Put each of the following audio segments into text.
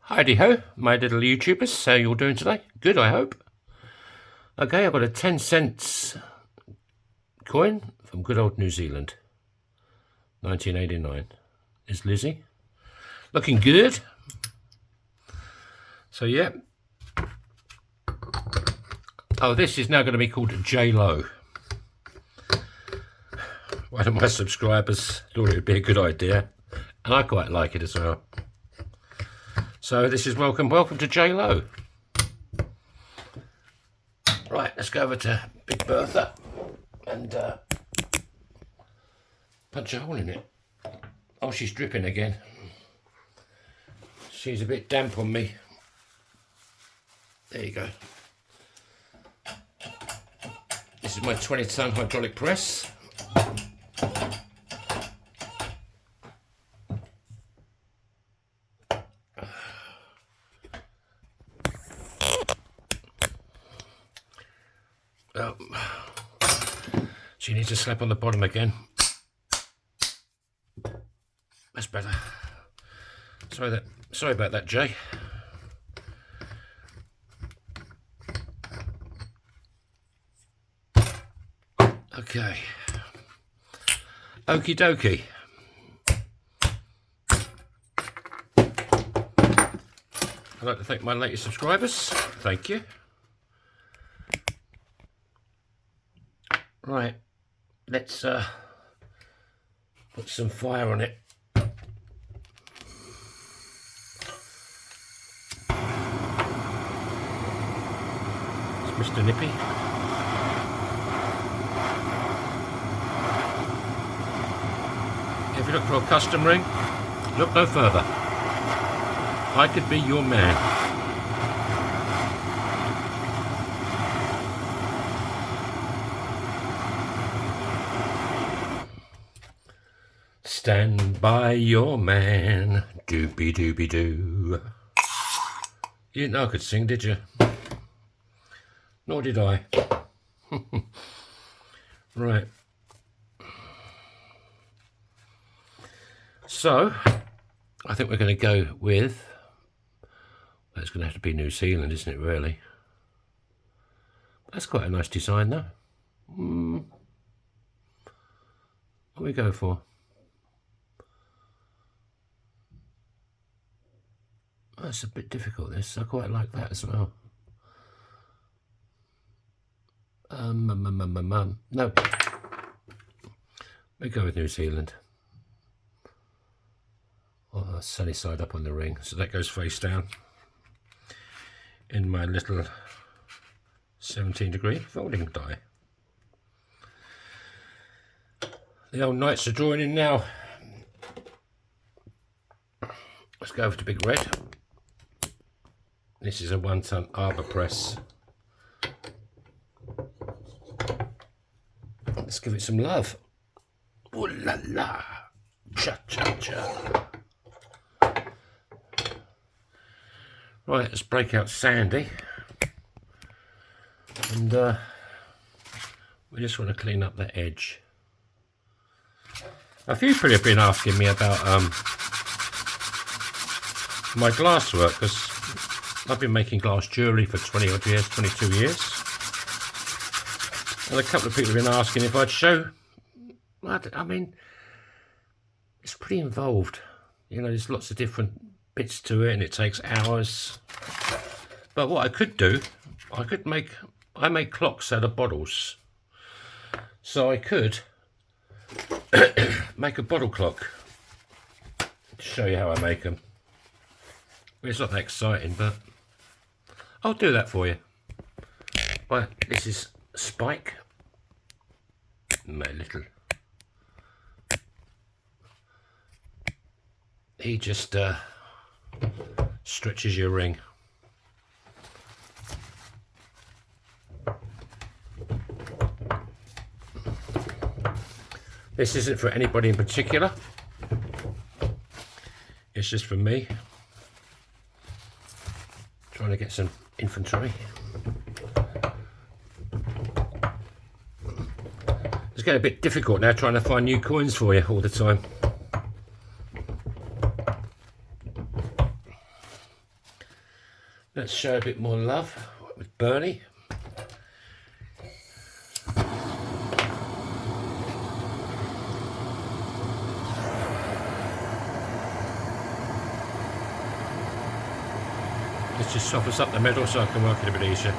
Heidi ho, my little YouTubers. How you all doing today? Good, I hope. Okay, I've got a 10 cents coin from good old New Zealand. 1989. Is Lizzie. Looking good. So, yeah. Oh, this is now going to be called J-Lo. One of my subscribers thought it would be a good idea. And I quite like it as well. So this is welcome to J-Lo. Right, let's go over to Big Bertha and punch a hole in it. Oh, she's dripping again. She's a bit damp on me. There you go. This is my 20-ton hydraulic press. Oh, she needs a slap on the bottom again. That's better. Sorry about that, Jay. Okay. Okie dokie. I'd like to thank my latest subscribers. Thank you. Right, let's put some fire on it. It's Mr. Nippy. If you look for a custom ring, look no further. I could be your man. Stand by your man, doobie doobie doo. You didn't know I could sing, did you? Nor did I. Right. So, I think we're going to go with, well, it's going to have to be New Zealand, isn't it, really? That's quite a nice design, though. What do we go for? That's a bit difficult, this. I quite like that as well. No. We go with New Zealand. Oh, sunny side up on the ring. So that goes face down in my little 17-degree folding die. The old knights are drawing in now. Let's go over to Big Red. This is a 1-ton arbor press. Let's give it some love. Ooh la la, cha cha cha. Right, let's break out Sandy, and we just want to clean up the edge. A few people have been asking me about my glass work, because I've been making glass jewellery for 20 odd years, 22 years. And a couple of people have been asking if I'd show. I mean, it's pretty involved. You know, there's lots of different bits to it and it takes hours. But what I could do, I make clocks out of bottles. So I could make a bottle clock to show you how I make them. It's not that exciting, but I'll do that for you. Right, this is Spike, my little. He just stretches your ring. This isn't for anybody in particular. It's just for me. Trying to get some inventory. It's getting a bit difficult now trying to find new coins for you all the time. Let's show a bit more love with Bernie. This just softens up the metal so I can work it a bit easier.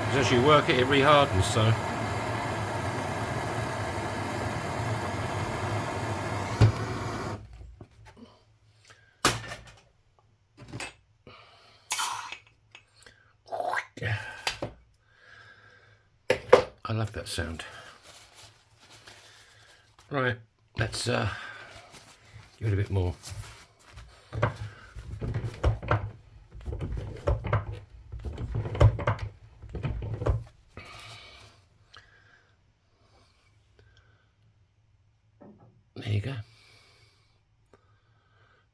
Because as you work it, it re-hardens, so. I love that sound. Right, let's give it a bit more. There you go.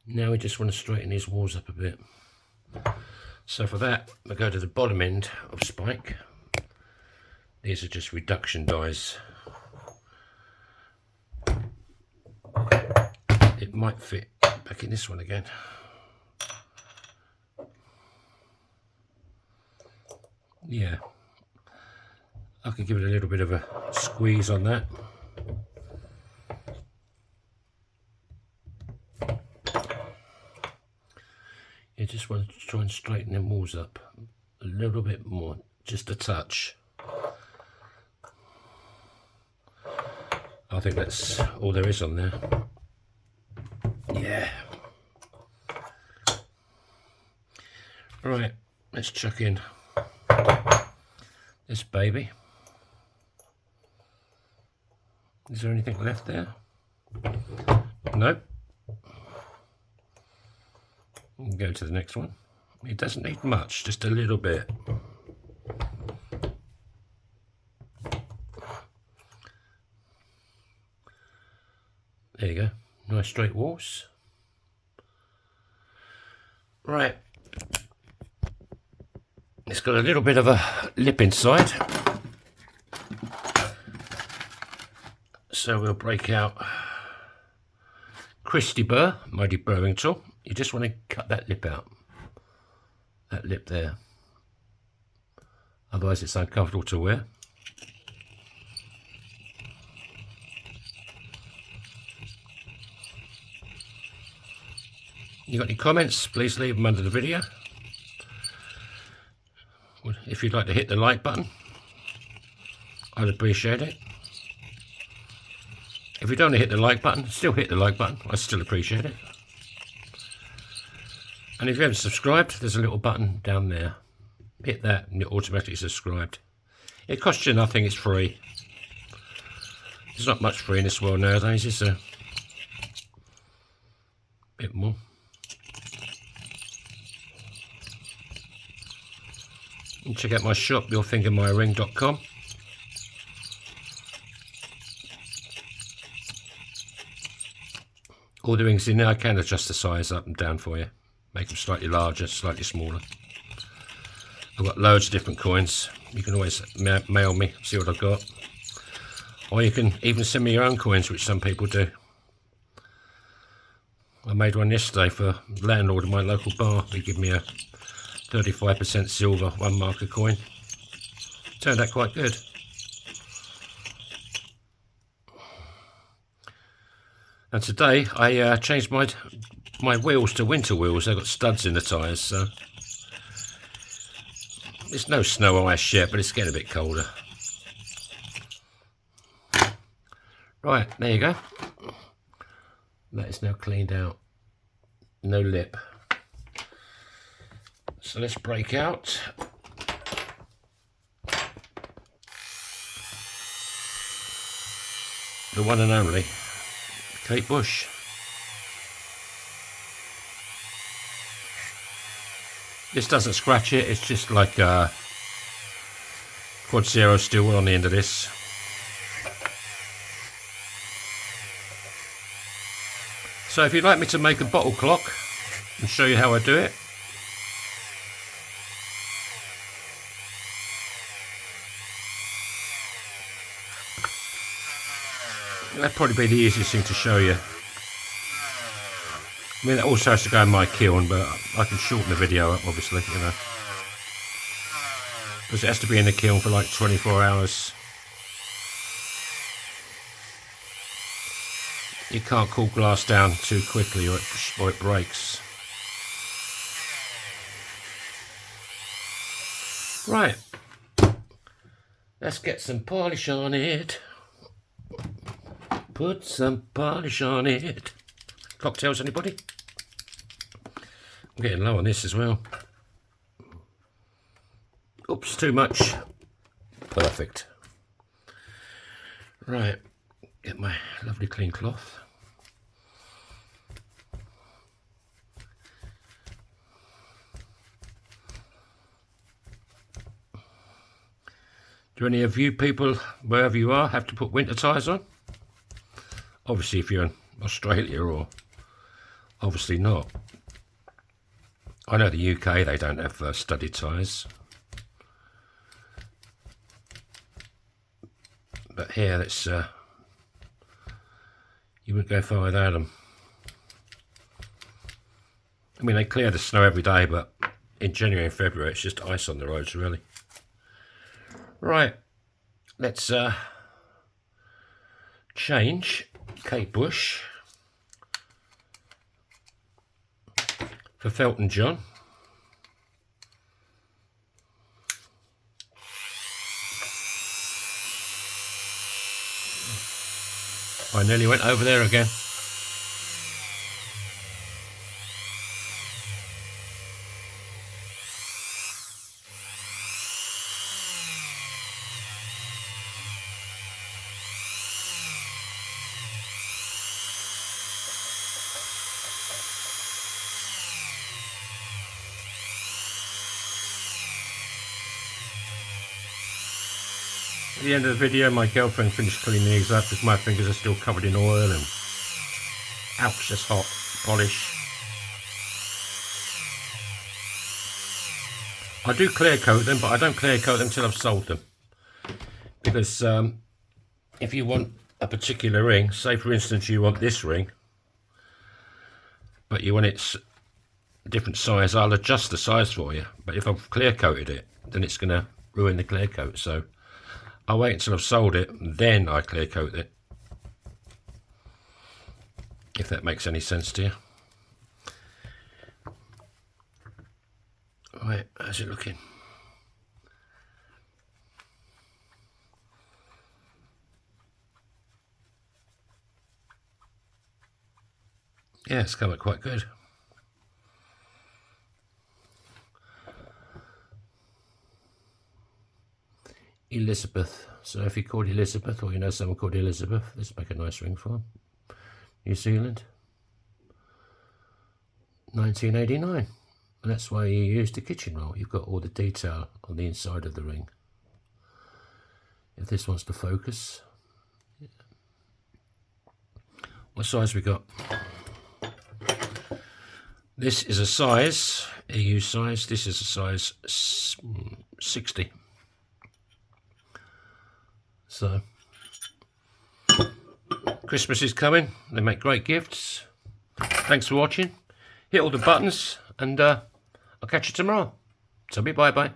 Now we just want to straighten these walls up a bit. So for that, we'll go to the bottom end of spike. These are just reduction dies. It might fit back in this one again. Yeah, I could give it a little bit of a squeeze on that. You just want to try and straighten them walls up a little bit more, just a touch. I think that's all there is on there. Yeah. Right, let's chuck in this baby. Is there anything left there? Nope. We'll go to the next one. It doesn't need much, just a little bit. There you go, nice straight walls. Right, it's got a little bit of a lip inside, so we'll break out Christy Burr, my deburring tool. You just want to cut that lip out, that lip there, otherwise it's uncomfortable to wear. You got any comments, please leave them under the video. If you'd like to hit the like button, I'd appreciate it. If you don't hit the like button, still hit the like button, I still appreciate it. And if you haven't subscribed, there's a little button down there. Hit that and you're automatically subscribed. It costs you nothing, it's free. There's not much free in this world nowadays, is there? Bit more. And check out my shop, yourfingermyring.com. All the rings in there, I can adjust the size up and down for you. Make them slightly larger, slightly smaller. I've got loads of different coins. You can always mail me, see what I've got. Or you can even send me your own coins, which some people do. I made one yesterday for the landlord of my local bar. He gave me a 35% silver 1 marker coin. Turned out quite good. And today I changed my wheels to winter wheels. They've got studs in the tyres, so there's no snow or ice yet, but it's getting a bit colder. Right, there you go. That is now cleaned out. No lip. So let's break out the one and only Kate Bush. This doesn't scratch it, it's just like a quad zero steel on the end of this. So if you'd like me to make a bottle clock and show you how I do it, that'd probably be the easiest thing to show you. I mean, that also has to go in my kiln, but I can shorten the video up, obviously, you know. Because it has to be in the kiln for like 24 hours. You can't cool glass down too quickly or it breaks. Right. Let's get some polish on it. Put some polish on it. Cocktails, anybody? I'm getting low on this as well. Oops, too much. Perfect. Right, get my lovely clean cloth. Do any of you people, wherever you are, have to put winter tyres on? Obviously, if you're in Australia, or obviously not. I know the UK, they don't have studded tyres. But here, it's you wouldn't go far without them. I mean, they clear the snow every day, but in January and February, it's just ice on the roads, really. Right, let's change Kate Bush for Felton John. I nearly went over there again. At the end of the video, my girlfriend finished cleaning these up because my fingers are still covered in oil and ouch, that's hot polish. I do clear coat them, but I don't clear coat them until I've sold them. Because if you want a particular ring, say for instance you want this ring, but you want it a different size, I'll adjust the size for you. But if I've clear coated it, then it's going to ruin the clear coat. So I'll wait until I've sold it, then I clear coat it. If that makes any sense to you. Right, how's it looking? Yeah, it's come out quite good. Elizabeth. So if you're called Elizabeth, or you know someone called Elizabeth, let's make a nice ring for them. New Zealand. 1989. And that's why you use the kitchen roll. You've got all the detail on the inside of the ring. If this wants to focus. What size we got? This is a size, EU size. This is a size 60. So, Christmas is coming. They make great gifts. Thanks for watching. Hit all the buttons, and I'll catch you tomorrow. So, bye-bye.